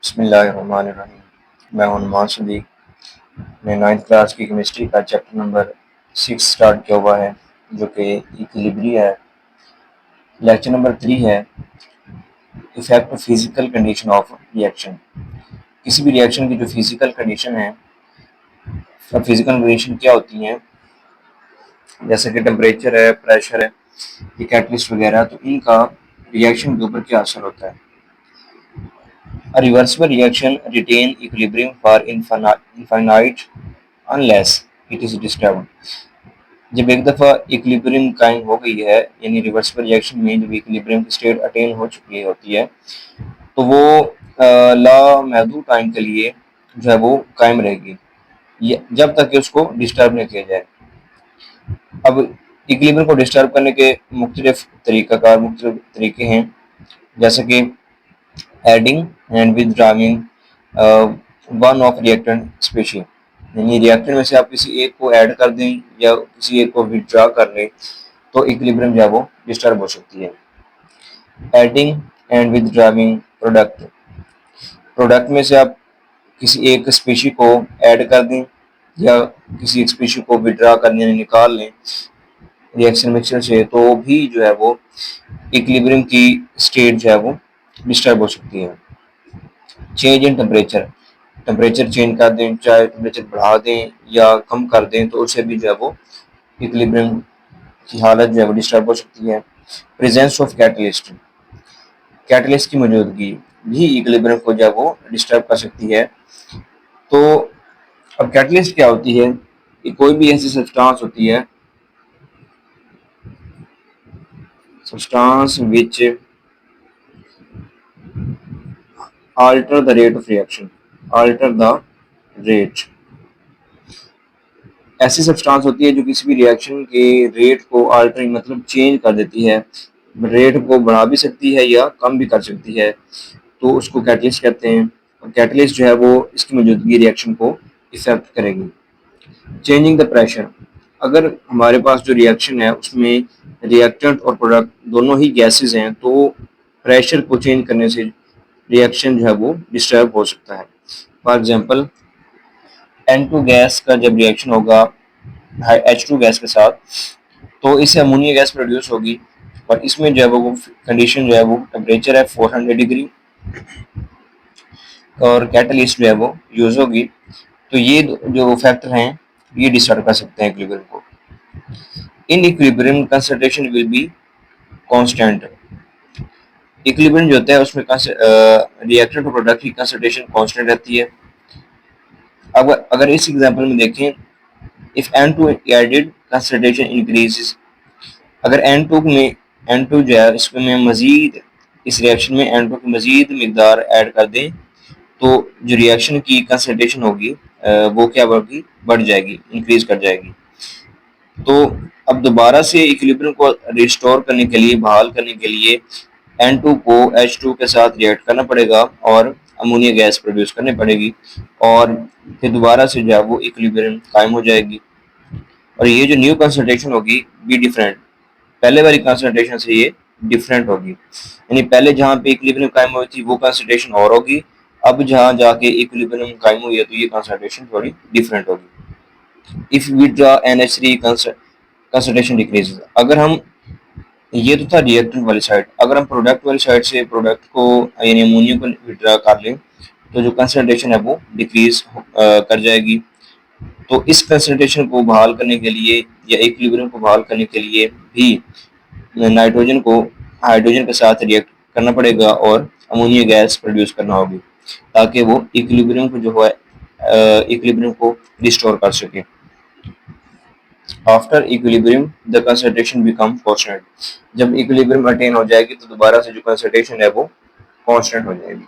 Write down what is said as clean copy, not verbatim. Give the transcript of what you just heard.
बिस्मिल्लाहिर्रहमानिर्रहीम। मैं हूं नुमान सदीक। मैं 9th क्लास की केमिस्ट्री का चैप्टर नंबर 6 स्टार्ट किया हुआ है, जो कि इक्विलिब्रियम है। लेक्चर नंबर 3 है effect of physical condition of reaction. किसी भी रिएक्शन की जो फिजिकल कंडीशन है, फिजिकल कंडीशन क्या होती हैं, जैसे कि टेम्परेचर है, प्रेशर है, ये कैटलिस्ट वगैरह, तो इनका रिएक्शन के ऊपर क्या असर होता है। A reversible reaction retain equilibrium for infinite unless it is disturbed। जब एक दफ़ा इक्विलिब्रियम कायम हो गई है, यानी रिवर्सिबल रिएक्शन में जब इक्विलिब्रियम की स्टेट अटेन हो चुकी होती है, तो वो लामहदूद टाइम के लिए जो है वो कायम रहेगी, जब तक कि उसको डिस्टर्ब नहीं किया जाए। अब इक्विलिब्रियम को डिस्टर्ब करने के मुख्तलिफ तरीके हैं, जैसे कि adding and withdrawing one of reactant species, यानी रिएक्टेंट में से आप किसी एक को ऐड कर दें या किसी एक को विथड्रा कर लें, तो इक्विलिब्रियम जो है वो डिस्टर्ब हो सकती है। एडिंग एंड विथड्राइंग प्रोडक्ट में से आप किसी एक स्पीशी को ऐड कर दें या किसी एक स्पीशी को विथड्रा करने यानी निकाल लें रिएक्शन मिक्सचर से, तो भी जो है वो इक्विलिब्रियम की स्टेट जो है वो डिस्टर्ब हो सकती है। चेंज इन टेम्परेचर चेंज कर दें, चाहे टेम्परेचर बढ़ा दें या कम कर दें, तो उससे भी जो है वो इक्विलिब्रियम की हालत जो है वो डिस्टर्ब हो सकती है। प्रेजेंस ऑफ कैटलिस्ट की मौजूदगी भी इक्विलिब्रियम को जो है वो डिस्टर्ब कर सकती है। तो अब कैटलिस्ट क्या होती है, कि कोई भी ऐसी substance which alter the rate of reaction, alter the rate। ऐसी सब्सटेंस होती है जो किसी भी रिएक्शन के रेट को अल्टर मतलब चेंज कर देती है, रेट को बढ़ा भी सकती है या कम भी कर सकती है, तो उसको कैटलिस्ट कहते हैं। और कैटलिस्ट जो है वो इसकी मौजूदगी रिएक्शन को इफेक्ट करेगी। चेंजिंग द प्रेशर, अगर हमारे पास जो रिएक्शन है उसमें रिएक्टेंट और प्रोडक्ट दोनों ही गैसेज हैं, तो प्रेशर को चेंज करने से रिएक्शन जो है वो डिस्टर्ब हो सकता है। फॉर एग्जांपल, N2 गैस का जब रिएक्शन होगा H2 गैस के साथ, तो इससे अमोनिया गैस प्रोड्यूस होगी, और इसमें जो है वो कंडीशन जो है वो टेम्परेचर है 400 डिग्री और कैटलिस्ट जो है वो यूज होगी। तो ये जो फैक्टर हैं ये डिस्टर्ब कर सकते हैं इक्विलिब्रियम को। In equilibrium concentration will be constant. Equilibrium जो होता है उसमें रिएक्टेंट और प्रोडक्ट की कंसंट्रेशन कांस्टेंट रहती है। अब अगर इस एग्जांपल में देखें, if N2 added concentration increases, अगर N2 जो है इसमें मजीद इस रिएक्शन में N2 की मजीद मिकदार ऐड कर दें, तो जो रिएक्शन की कंसंट्रेशन होगी वो क्या होगी, बढ़ जाएगी, इंक्रीज कर जाएगी। तो अब दोबारा से इक्विलिब्रियम को रिस्टोर करने के लिए, बहाल करने के लिए N2 को H2 के साथ रिएक्ट करना पड़ेगा और अमोनिया गैस प्रोड्यूस करनी पड़ेगी, और फिर दोबारा से जो है वो इक्विलिब्रियम कायम हो जाएगी। और ये जो न्यू कंसंट्रेशन होगी भी डिफरेंट, पहले वाली कंसंट्रेशन से ये डिफरेंट होगी, यानी पहले जहाँ पे इक्विलिब्रियम कायम हुई थी वो कंसंट्रेशन और होगी, अब जहाँ जाके इक्विलिब्रियम कायम हुई है तो ये कंसंट्रेशन थोड़ी डिफरेंट होगी। If we draw NH3 concentration decreases, अगर हम, ये तो था रिएक्टेंट वाली साइड, अगर हम प्रोडक्ट वाली साइड से प्रोडक्ट को यानी अमोनिया को विड्रा कर लें, तो जो कंसंट्रेशन है वो डिक्रीज कर जाएगी। तो इस कंसंट्रेशन को बहाल करने के लिए या इक्विलिब्रियम को बहाल करने के लिए भी नाइट्रोजन को हाइड्रोजन के साथ रिएक्ट करना पड़ेगा और अमोनिया गैस प्रोड्यूस करना होगी, ताकि वो इक्विलिब्रियम को जो है इक्विलिब्रियम को रिस्टोर कर सके। After equilibrium the concentration become constant, जब इक्विलिब्रियम अटेन हो जाएगी तो दोबारा से जो कंसंट्रेशन है वो कांस्टेंट हो जाएगी।